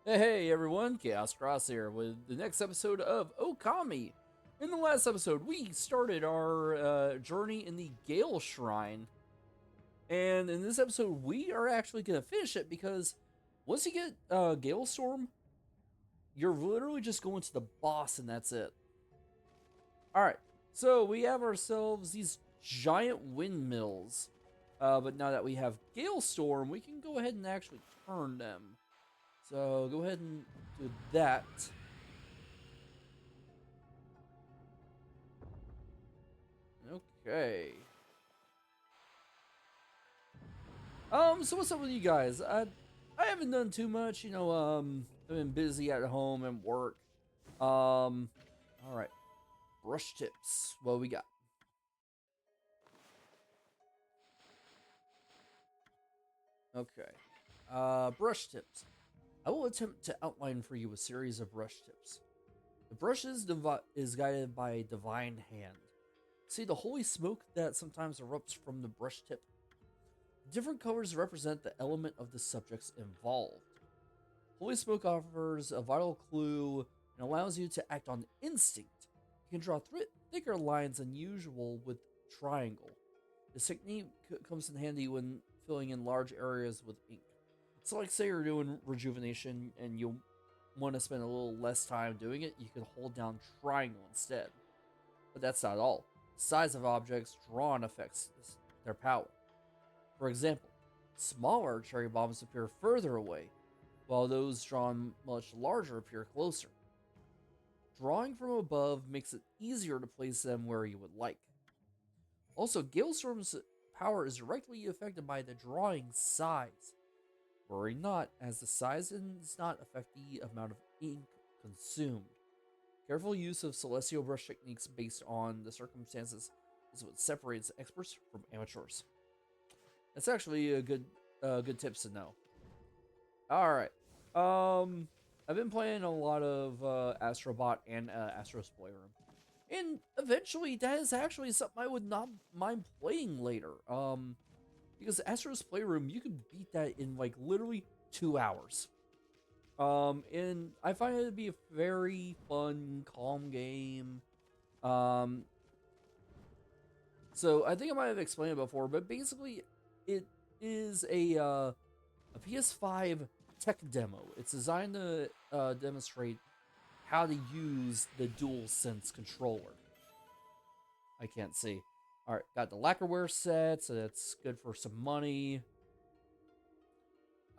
Hey everyone, Chaos Cross here with the next episode of Okami. In the last episode, we started our journey in the Gale Shrine, and in this episode, we are actually going to finish it because once you get Gale Storm, you're literally just going to the boss, and that's it. Alright, so we have ourselves these giant windmills, but now that we have Gale Storm, we can go ahead and actually turn them. So go ahead and do that. Okay. So what's up with you guys? I haven't done too much, I've been busy at home and work. All right. Brush tips. What we got? Okay. Brush tips. I will attempt to outline for you a series of brush tips. The brush is guided by a divine hand. See the holy smoke that sometimes erupts from the brush tip? Different colors represent the element of the subjects involved. Holy Smoke offers a vital clue and allows you to act on instinct. You can draw thicker lines than usual with triangle. This technique comes in handy when filling in large areas with ink. So like say you're doing rejuvenation and you want to spend a little less time doing it, you can hold down triangle instead. But that's not all. The size of objects drawn affects their power. For example, smaller cherry bombs appear further away, while those drawn much larger appear closer. Drawing from above makes it easier to place them where you would like. Also, Galestorm's power is directly affected by the drawing size. Worry not, as the size does not affect the amount of ink consumed. Careful use of celestial brush techniques based on the circumstances is what separates experts from amateurs. That's actually a good tips to know. All right. I've been playing a lot of Astrobot and Astro's Playroom, and eventually that is actually something I would not mind playing later. Because Astro's Playroom, you can beat that in like literally 2 hours. And I find it to be a very fun, calm game. Um, so I think I might have explained it before, but basically, it is a PS5 tech demo. It's designed to demonstrate how to use the DualSense controller. I can't see. All right, got the lacquerware set, so that's good for some money.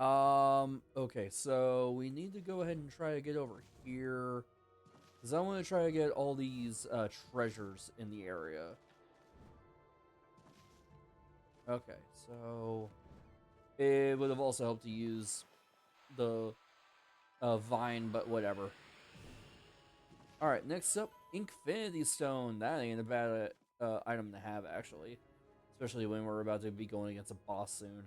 Okay, so we need to go ahead and try to get over here because I want to try to get all these treasures in the area. Okay, so it would have also helped to use the vine, but whatever. All right, next up, Infinity Stone. That ain't a bad item to have, actually. Especially when we're about to be going against a boss soon.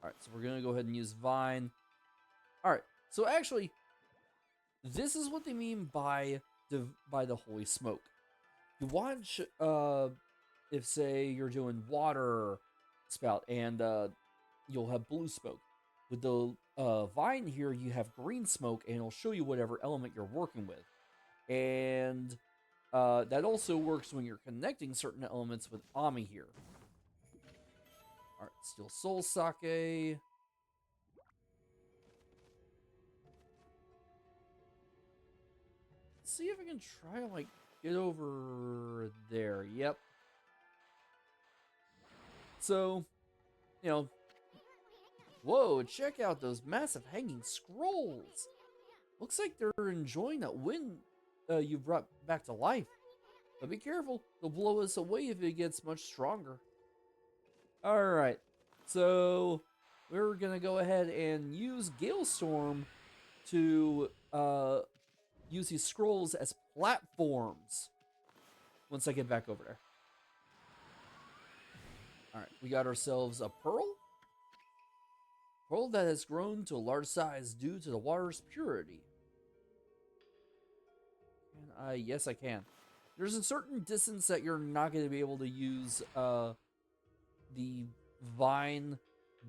All right, so we're going to go ahead and use Vine. All right, so actually, this is what they mean by the Holy Smoke. You watch, if, say, you're doing water spout, and you'll have blue smoke. With the Vine here, you have green smoke, and it'll show you whatever element you're working with. And that also works when you're connecting certain elements with Ami here. Alright, Steel Soul Sake. Let's see if I can try to, like, get over there. Yep. So, you know, whoa, check out those massive hanging scrolls. Looks like they're enjoying that wind you brought back to life. But be careful, they'll blow us away if it gets much stronger. Alright, so we're gonna go ahead and use Galestorm to use these scrolls as platforms once I get back over there. Alright, we got ourselves a pearl. Pearl that has grown to a large size due to the water's purity. And yes, I can. There's a certain distance that you're not going to be able to use the vine,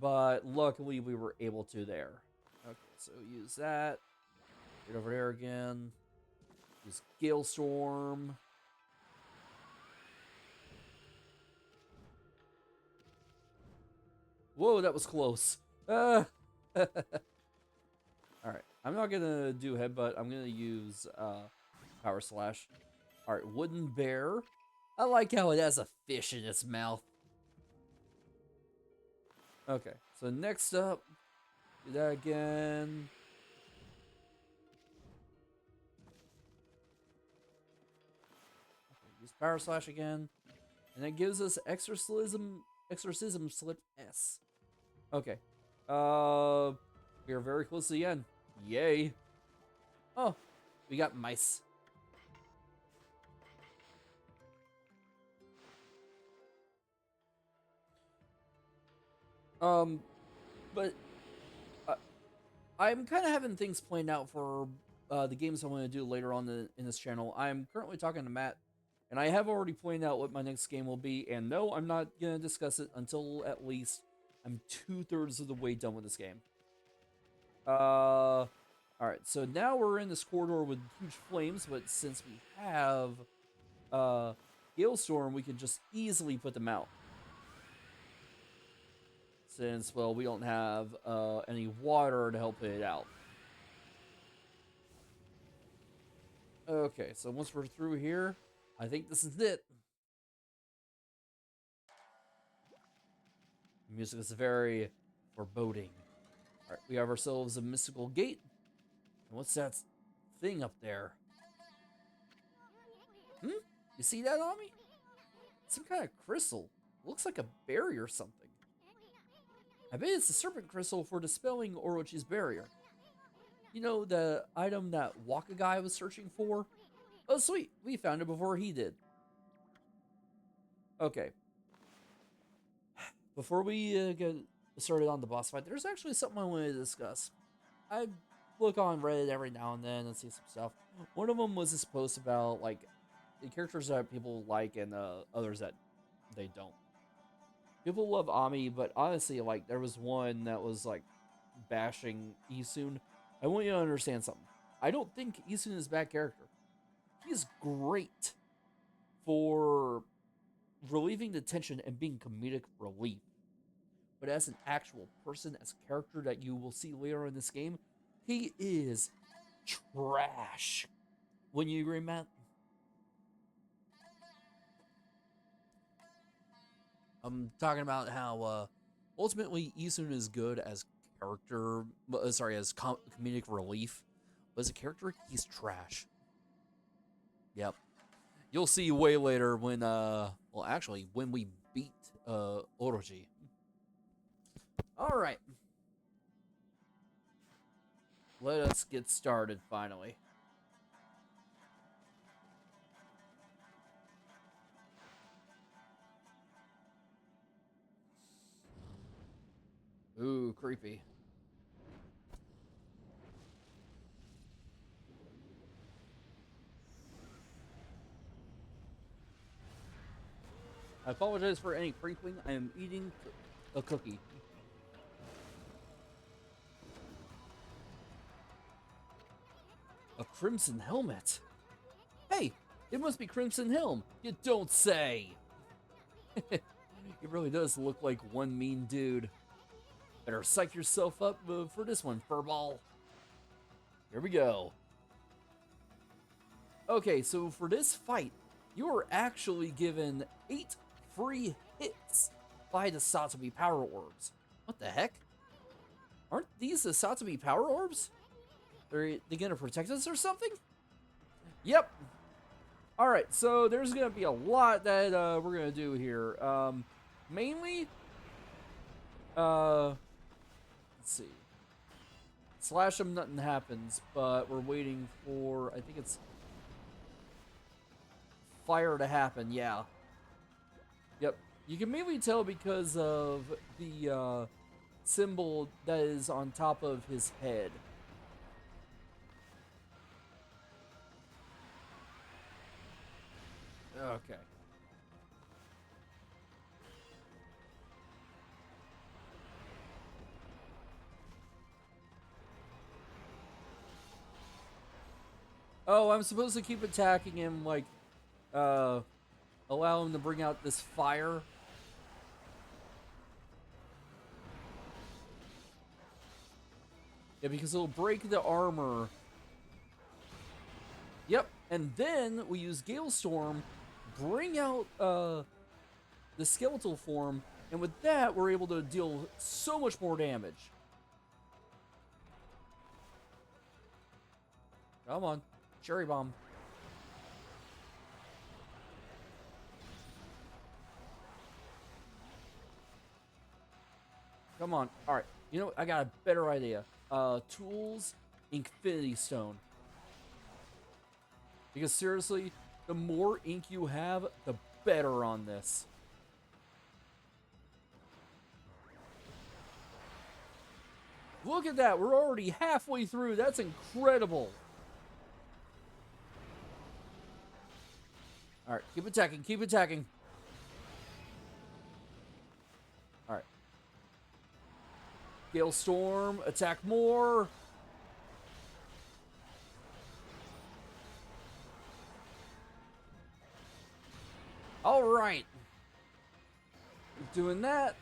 but luckily we were able to there. Okay, so use that. Get over there again. Use Gale Storm. Whoa, that was close. Alright, I'm not gonna do Headbutt. I'm gonna use Power Slash. Alright, Wooden Bear. I like how it has a fish in its mouth. Okay, so next up, do that again. Okay, use Power Slash again. And that gives us Exorcism Slip S. Okay. We are very close to the end. Yay. Oh, we got mice. But I'm kind of having things planned out for the games I want to do later on in this channel. I'm currently talking to Matt, and I have already planned out what my next game will be. And no, I'm not gonna discuss it until at least I'm 2/3 of the way done with this game. All right. So now we're in this corridor with huge flames, but since we have Gale Storm, we can just easily put them out. Since, well, we don't have any water to help it out. Okay, so once we're through here, I think this is it. The music is very foreboding. Alright, we have ourselves a mystical gate. And what's that thing up there? Hmm? You see that on me? Some kind of crystal. Looks like a berry or something. I bet it's the serpent crystal for dispelling Orochi's barrier. You know, the item that Waka guy was searching for? Oh, sweet. We found it before he did. Okay. Before we get started on the boss fight, there's actually something I wanted to discuss. I look on Reddit every now and then and see some stuff. One of them was this post about, like, the characters that people like and others that they don't. People love Ami, but honestly, like, there was one that was, like, bashing Isun. I want you to understand something. I don't think Isun is a bad character. He's great for relieving the tension and being comedic relief. But as an actual person, as a character that you will see later in this game, he is trash. Wouldn't you agree, Matt? I'm talking about how ultimately Isun is good as character, sorry, as comedic relief, but as a character, he's trash. Yep. You'll see way later when, well, actually, when we beat Orochi. All right. Let us get started finally. Ooh, creepy. I apologize for any crinkling. I am eating a cookie. A crimson helmet? Hey, it must be Crimson Helm. You don't say. It really does look like one mean dude. Better psych yourself up for this one, furball. Here we go. Okay, so for this fight, you are actually given 8 free hits by the Satobi Power Orbs. What the heck? Aren't these the Satobi Power Orbs? Are they gonna protect us or something? Yep. Alright, so there's gonna be a lot that we're gonna do here. Mainly, let's see. Slash them, nothing happens, but we're waiting for, I think it's fire to happen, yeah. Yep. You can mainly tell because of the symbol that is on top of his head. Okay. Oh, I'm supposed to keep attacking him, like, uh, allow him to bring out this fire. Yeah, because it'll break the armor. Yep, and then we use Gale Storm, bring out, the skeletal form, and with that, we're able to deal so much more damage. Come on. Cherry Bomb. Come on. Alright. You know what? I got a better idea. Tools, Infinity Stone. Because seriously, the more ink you have, the better on this. Look at that. We're already halfway through. That's incredible. Alright, keep attacking. Keep attacking. Alright. Gale Storm, attack more. Alright. Doing that.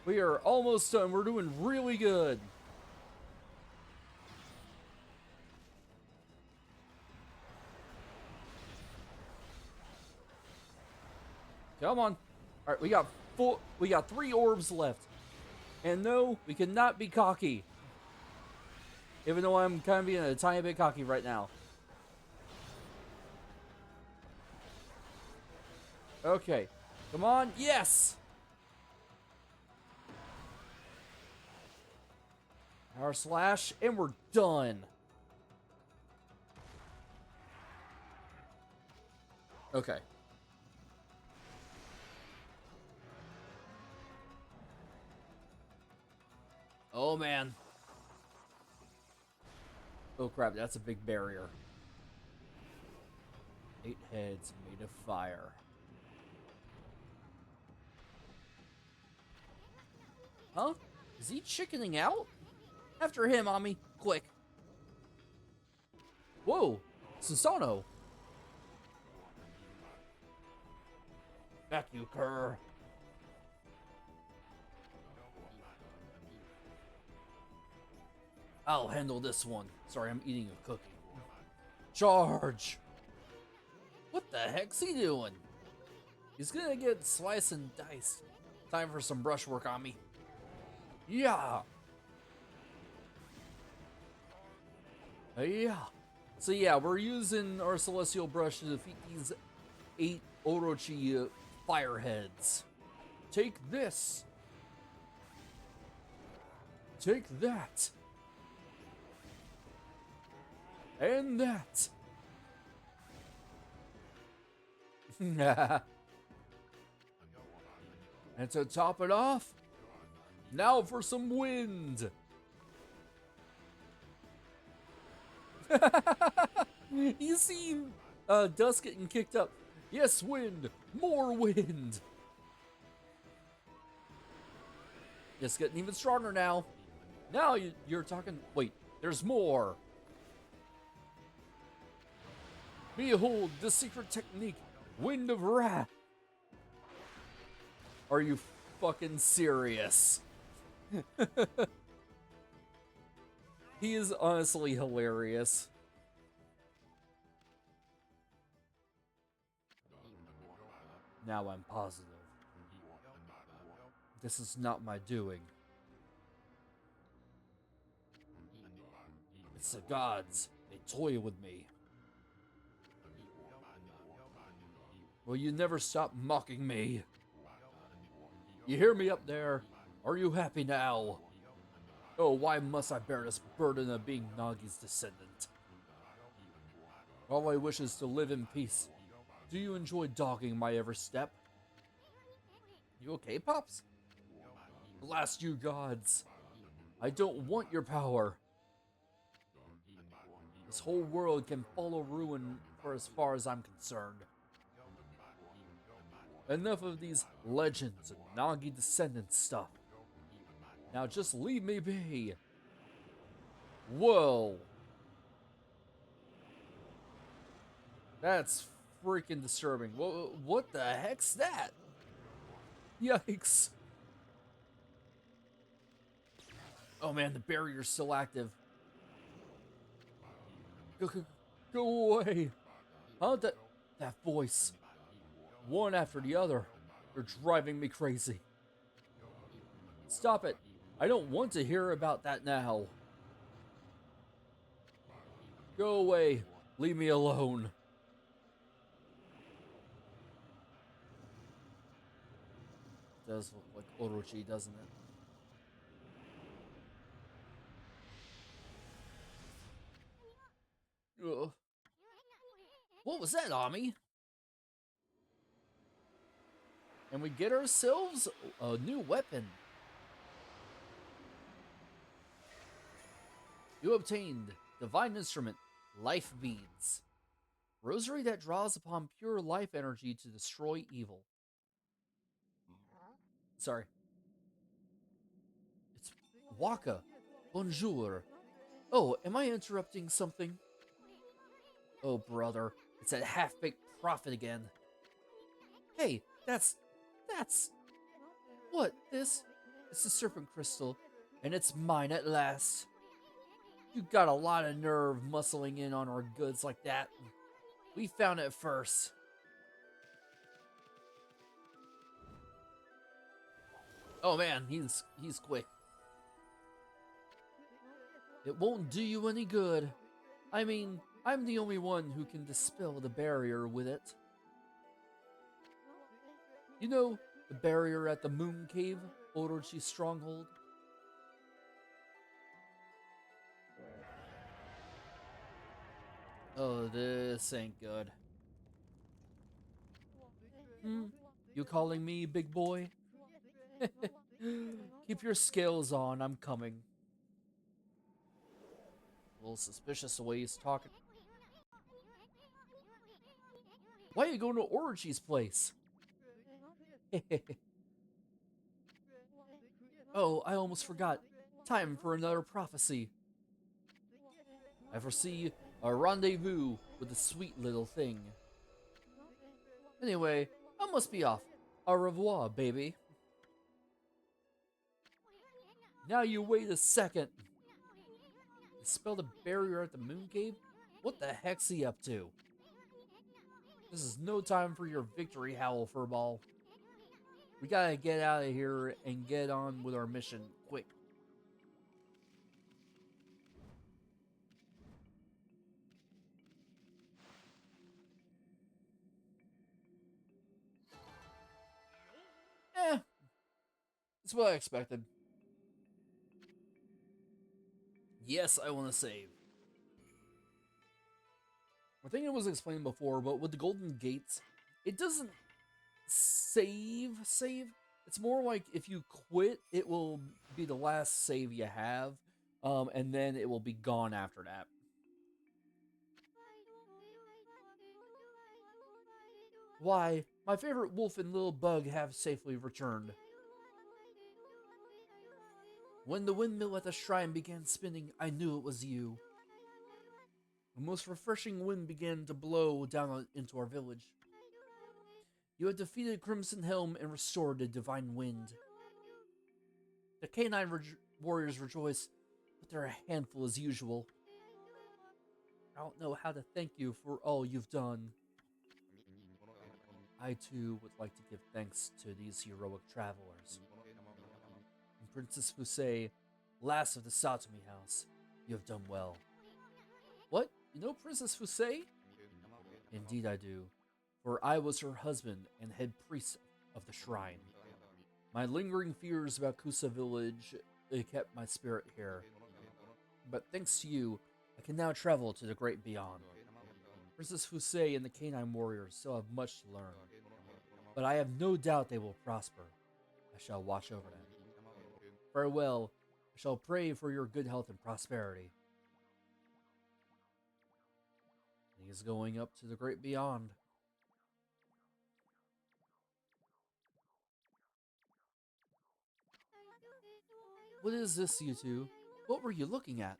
We are almost done. We're doing really good. Come on. All right, we got 3 orbs left. And no, we cannot be cocky. Even though I'm kind of being a tiny bit cocky right now. Okay. Come on. Yes. Power slash, and we're done. Okay. Oh, man. Oh, crap. That's a big barrier. 8 heads made of fire. Huh? Is he chickening out? After him, Ami. Quick. Whoa. Susano. Back you, cur. I'll handle this one. Sorry, I'm eating a cookie. Charge! What the heck's he doing? He's gonna get sliced and diced. Time for some brushwork on me. Yeah! Yeah! So yeah, we're using our Celestial Brush to defeat these 8 Orochi fireheads. Take this! Take that! And that! And to top it off, now for some wind! You see Dust getting kicked up. Yes, wind! More wind! It's getting even stronger now. Now you're talking... Wait, there's more. Behold the secret technique, Wind of Wrath. Are you fucking serious? He is honestly hilarious. Now I'm positive. This is not my doing. It's the gods. They toy with me. Will you never stop mocking me? You hear me up there? Are you happy now? Oh, why must I bear this burden of being Nagi's descendant? All I wish is to live in peace. Do you enjoy dogging my every step? You okay, Pops? Blast you gods. I don't want your power. This whole world can follow ruin for as far as I'm concerned. Enough of these legends and Nagi descendant stuff. Now just leave me be. Whoa. That's freaking disturbing. What the heck's that? Yikes. Oh man, the barrier's still active. Go away. Huh? That voice. One after the other. You're driving me crazy. Stop it. I don't want to hear about that now. Go away. Leave me alone. It does look like Orochi, doesn't it? Ugh. What was that, Ami? And we get ourselves a new weapon. You obtained Divine Instrument, Life Beads. Rosary that draws upon pure life energy to destroy evil. Sorry. It's Waka. Bonjour. Oh, am I interrupting something? Oh, brother. It's that half-baked prophet again. Hey, that's... What, this? It's the serpent crystal, and it's mine at last. You got a lot of nerve muscling in on our goods like that. We found it first. Oh man, he's quick. It won't do you any good. I mean, I'm the only one who can dispel the barrier with it. You know, the barrier at the Moon Cave, Orochi's stronghold? Oh, this ain't good. You calling me big boy? Keep your scales on, I'm coming. A little suspicious the way he's talking. Why are you going to Orochi's place? Oh, I almost forgot. Time for another prophecy. I foresee a rendezvous with the sweet little thing. Anyway, I must be off. Au revoir, baby. Now you wait a second. Dispel the barrier at the Moon Cave? What the heck's he up to? This is no time for your victory howl, Furball. We gotta get out of here and get on with our mission, quick. That's what I expected. Yes, I want to save. I think it was explained before, but with the Golden Gates, it doesn't save. It's more like if you quit, it will be the last save you have, and then it will be gone after that. Why, my favorite wolf and little bug have safely returned. When the windmill at the shrine began spinning, I knew it was you. A most refreshing wind began to blow down into our village. You had defeated Crimson Helm and restored the divine wind. The canine warriors rejoice, but they're a handful as usual. I don't know how to thank you for all you've done. I too would like to give thanks to these heroic travelers. And Princess Fusei, last of the Satomi house, you have done well. What? You know Princess Fusei? Indeed I do, for I was her husband and head priest of the shrine. My lingering fears about Kusa village kept my spirit here. But thanks to you, I can now travel to the great beyond. Princess Fusei and the canine warriors still have much to learn, but I have no doubt they will prosper. I shall watch over them. Farewell. I shall pray for your good health and prosperity. He's going up to the great beyond. What is this, you two? What were you looking at?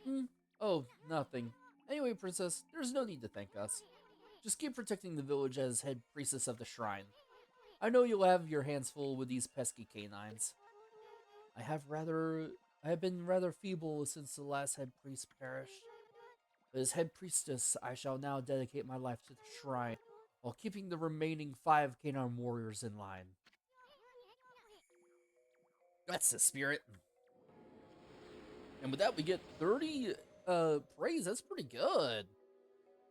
Hmm? Oh, nothing. Anyway, Princess, there's no need to thank us. Just keep protecting the village as head priestess of the shrine. I know you'll have your hands full with these pesky canines. I have been rather feeble since the last head priest perished. But as head priestess, I shall now dedicate my life to the shrine, while keeping the remaining 5 canine warriors in line. That's the spirit. And with that, we get 30 praise. That's pretty good.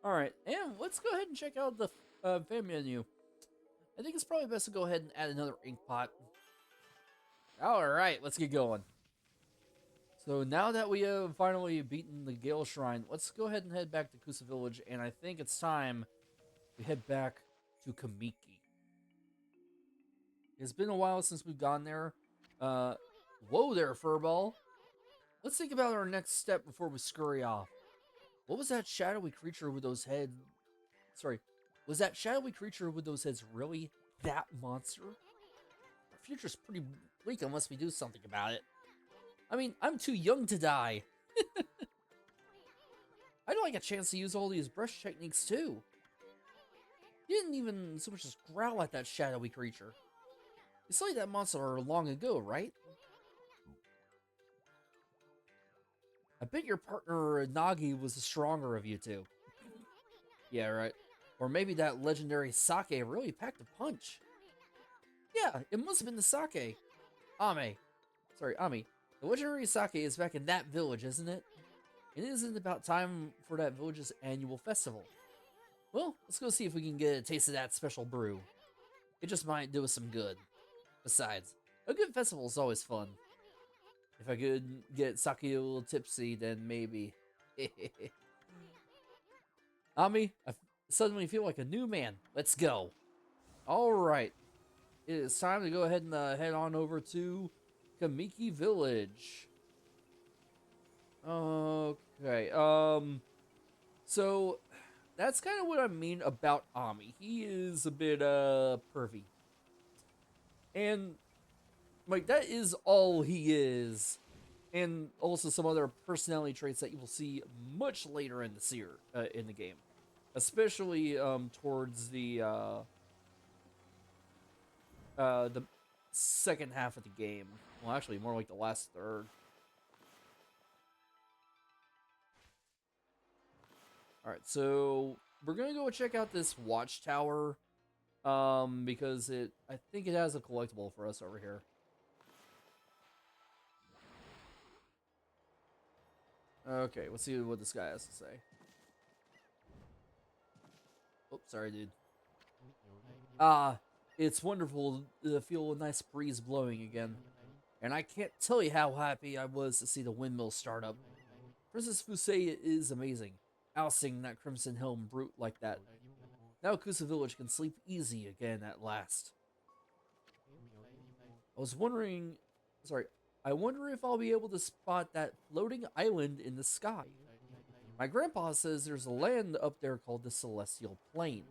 Alright, and let's go ahead and check out the fan menu. I think it's probably best to go ahead and add another ink pot. Alright, let's get going. So now that we have finally beaten the Gale Shrine, let's go ahead and head back to Kusa Village, and I think it's time we head back to Kamiki. It's been a while since we've gone there. Whoa there, Furball. Let's think about our next step before we scurry off. What was that shadowy creature with those heads? Sorry, was that shadowy creature with those heads really that monster? Our future's pretty bleak unless we do something about it. I mean, I'm too young to die. I'd like a chance to use all these brush techniques too. You didn't even so much as growl at that shadowy creature. You slayed that monster long ago, right? I bet your partner Nagi was the stronger of you two. Yeah, right. Or maybe that legendary sake really packed a punch. Yeah, it must have been the sake. Ami. The legendary sake is back in that village, isn't it? It isn't about time for that village's annual festival. Well, let's go see if we can get a taste of that special brew. It just might do us some good. Besides, a good festival is always fun. If I could get sake a little tipsy, then maybe. Ami, I suddenly feel like a new man. Let's go. Alright. It is time to go ahead and head on over to Kamiki Village. Okay, so that's kind of what I mean about Ami. He is a bit, pervy. And, like, that is all he is. And also some other personality traits that you will see much later in the game. Especially, towards the second half of the game. Well, actually, more like the last third. Alright, so we're gonna go check out this watchtower. Because I think it has a collectible for us over here. Okay, let's see what this guy has to say. Oops, sorry, dude. It's wonderful to feel a nice breeze blowing again. And I can't tell you how happy I was to see the windmill start up. Princess Fusei is amazing, ousting that Crimson Helm brute like that. Now Kusa Village can sleep easy again at last. I was wondering... Sorry. I wonder if I'll be able to spot that floating island in the sky. My grandpa says there's a land up there called the Celestial Plain.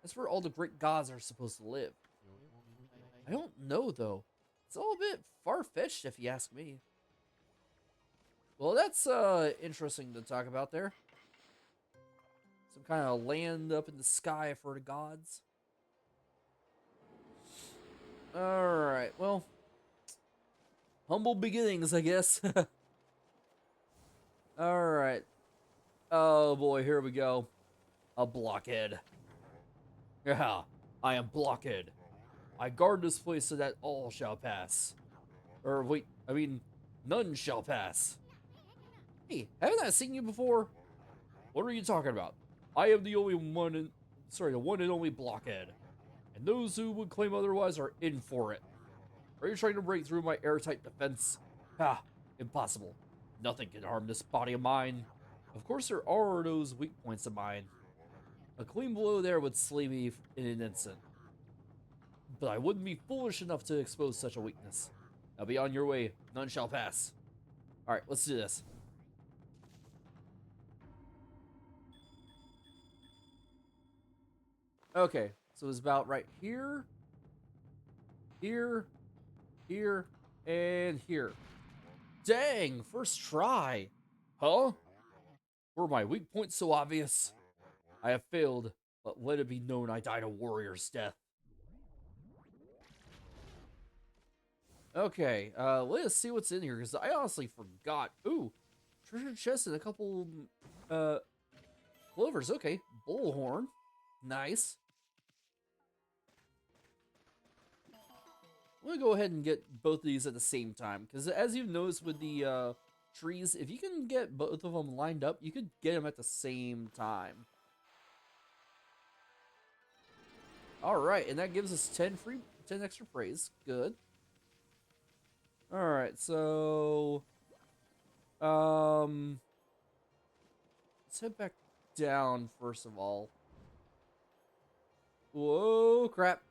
That's where all the great gods are supposed to live. I don't know, though. It's all a bit far-fetched, if you ask me. Well, that's interesting to talk about there. Some kind of land up in the sky for the gods. Alright, well. Humble beginnings, I guess. Alright. Oh boy, here we go. A blockhead. Yeah, I am blockhead. I guard this place so that all shall pass. Or wait, I mean, none shall pass. Hey, haven't I seen you before? What are you talking about? I am the only one the one and only blockhead. And those who would claim otherwise are in for it. Are you trying to break through my airtight defense? Ha, impossible. Nothing can harm this body of mine. Of course there are those weak points of mine. A clean blow there would slay me in an instant. But I wouldn't be foolish enough to expose such a weakness. Now be on your way, none shall pass. Alright, let's do this. Okay, so it's about right here, here, here, and here. Dang, first try. Huh? Were my weak points so obvious? I have failed, but let it be known I died a warrior's death. Okay, let us see what's in here, because I honestly forgot. Ooh, treasure chest and a couple, uh, clovers. Okay, bullhorn. Nice. I'm gonna go ahead and get both of these at the same time, because as you've noticed with the, trees, if you can get both of them lined up, you could get them at the same time. All right, and that gives us 10 extra praise. Good. All right, so um, let's head back down first of all. Whoa, crap!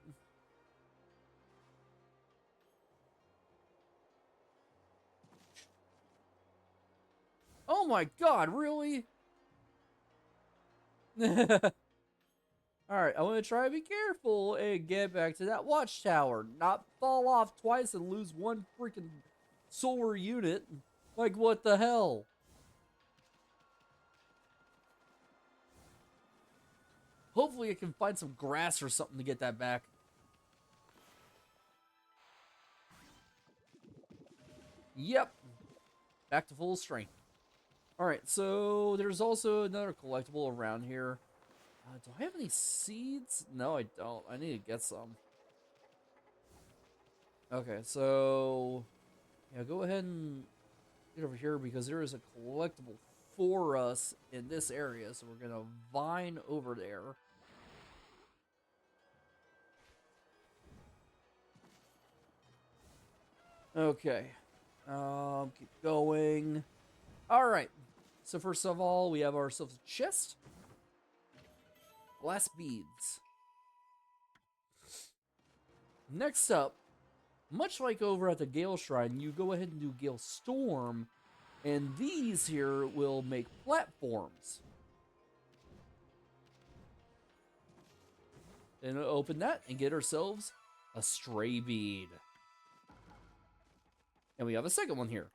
Oh my God, really? All right, I want to try to be careful and get back to that watchtower, not fall off twice and lose one freaking solar unit. Like, what the hell? Hopefully I can find some grass or something to get that back. Yep, back to full strength. Alright, so there's also another collectible around here. Do I have any seeds? No, I don't. I need to get some. Okay, so yeah, go ahead and get over here because there is a collectible for us in this area. So we're gonna vine over there. Okay. Keep going. All right. So first of all, we have ourselves a chest. Glass beads. Next up, much like over at the Gale Shrine, you go ahead and do Gale Storm, and these here will make platforms. And open that and get ourselves a stray bead. And we have a second one here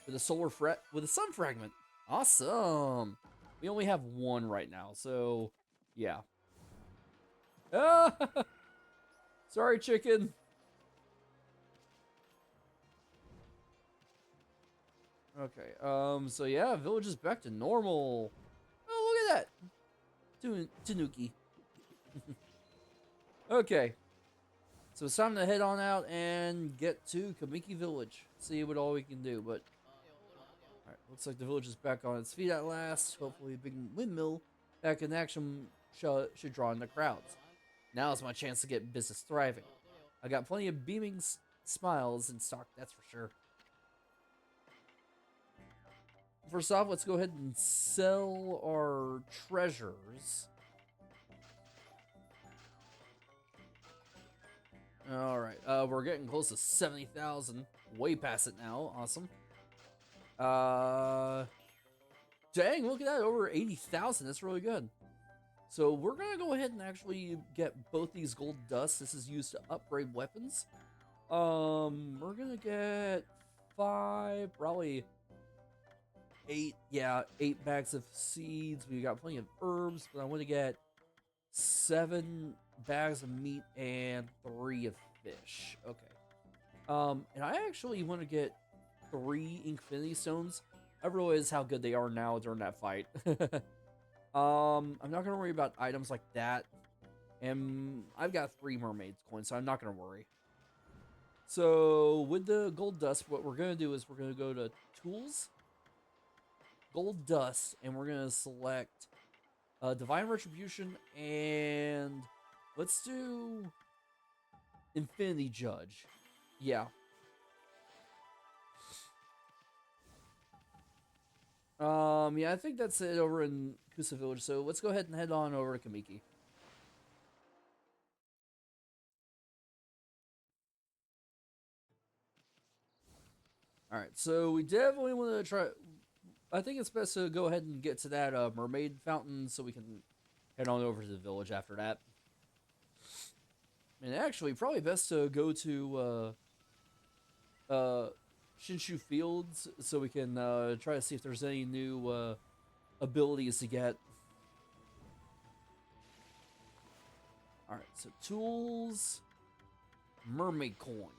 with a sun fragment. Awesome. We only have one right now, so yeah. Ah, sorry, chicken. Okay. So yeah, village is back to normal. Oh, look at that. Tanuki. Okay. So it's time to head on out and get to Kamiki Village. See what all we can do, but alright, looks like the village is back on its feet at last. Hopefully a big windmill back in action should draw in the crowds. Now is my chance to get business thriving. I got plenty of beaming smiles in stock, that's for sure. First off, let's go ahead and sell our treasures. All right, we're getting close to 70,000. Way past it now. Awesome. Uh, dang, look at that, over 80,000. That's really good. So we're gonna go ahead and actually get both these gold dust. This is used to upgrade weapons. We're gonna get 5, probably 8. Yeah, 8 bags of seeds. We got plenty of herbs, but I want to get 7 bags of meat and 3 of fish. Okay. And I actually want to get 3 Infinity Stones. I realize how good they are now during that fight. I'm not gonna worry about items like that. And I've got 3 mermaids coins, so I'm not gonna worry. So with the gold dust, what we're gonna do is we're gonna go to tools, gold dust, and we're gonna select divine retribution, and let's do infinity judge. Yeah. Yeah, I think that's it over in Kusa Village. So let's go ahead and head on over to Kamiki. All right, so we definitely want to try. I think it's best to go ahead and get to that mermaid fountain so we can head on over to the village after that. And actually, probably best to go to Shinshu Fields so we can try to see if there's any new abilities to get. Alright, so tools, mermaid coin.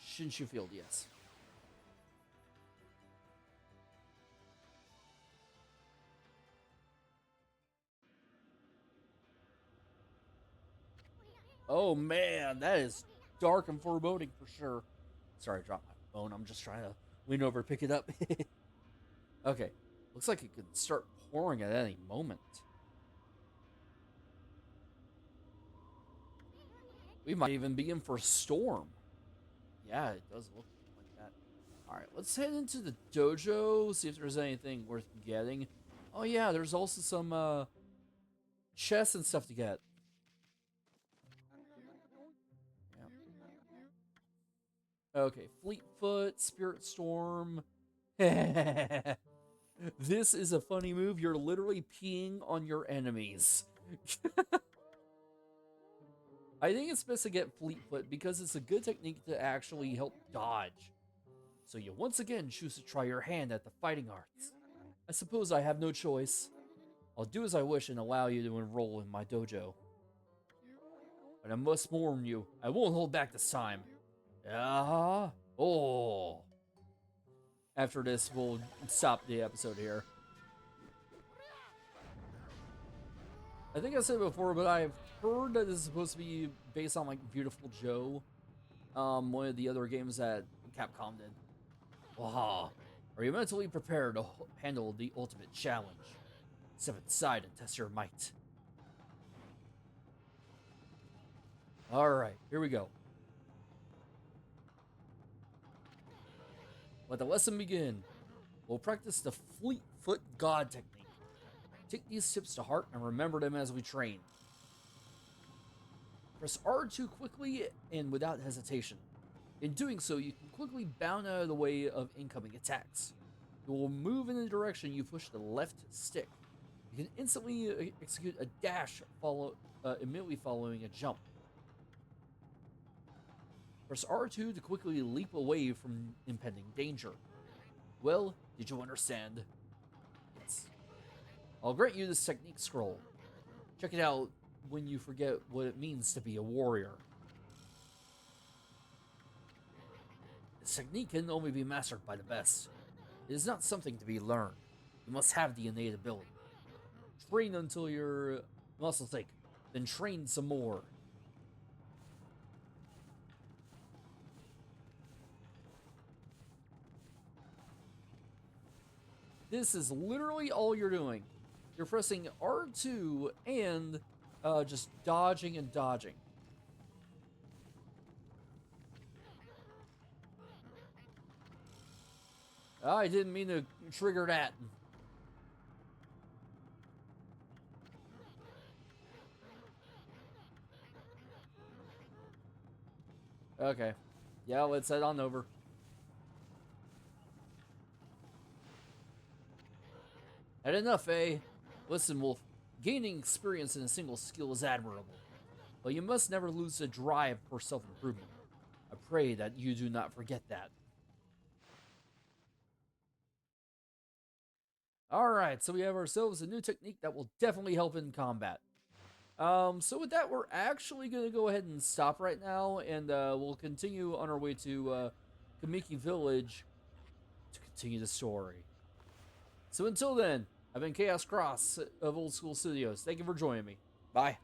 Shinshu Field, yes. Oh man, that is dark and foreboding for sure. Sorry, I dropped my phone. I'm just trying to lean over and pick it up. Okay, looks like it could start pouring at any moment. We might even be in for a storm. Yeah, it does look like that. Alright, let's head into the dojo, see if there's anything worth getting. Oh yeah, there's also some chests and stuff to get. Yeah. Okay, Fleetfoot, Spirit Storm. This is a funny move. You're literally peeing on your enemies. I think it's best to get Fleetfoot because it's a good technique to actually help dodge. So you once again choose to try your hand at the fighting arts. I suppose I have no choice. I'll do as I wish and allow you to enroll in my dojo. But I must warn you, I won't hold back this time. Ah, oh. After this, we'll stop the episode here. I think I said it before, but I've heard that this is supposed to be based on like Beautiful Joe, one of the other games that Capcom did. Wow. Are you mentally prepared to handle the ultimate challenge? Step inside and test your might. Alright, here we go. Let the lesson begin. We'll practice the Fleetfoot God technique. Take these tips to heart and remember them as we train. Press R2 quickly and without hesitation. In doing so, you can quickly bound out of the way of incoming attacks. You will move in the direction you push the left stick. You can instantly execute a dash immediately following a jump. Press R2 to quickly leap away from impending danger. Well, did you understand? Yes. I'll grant you this technique scroll. Check it out when you forget what it means to be a warrior. This technique can only be mastered by the best. It is not something to be learned. You must have the innate ability. Train until your muscles ache, then train some more. This is literally all you're doing. You're pressing R2 and just dodging and dodging. I didn't mean to trigger that. Okay. Yeah, let's head on over. Had enough, eh? Listen, Wolf. Gaining experience in a single skill is admirable, but you must never lose the drive for self-improvement. I pray that you do not forget that. Alright, so we have ourselves a new technique that will definitely help in combat. So with that, we're actually going to go ahead and stop right now, and we'll continue on our way to Kamiki Village to continue the story. So until then, I've been Chaos Cross of Old School Studios. Thank you for joining me. Bye.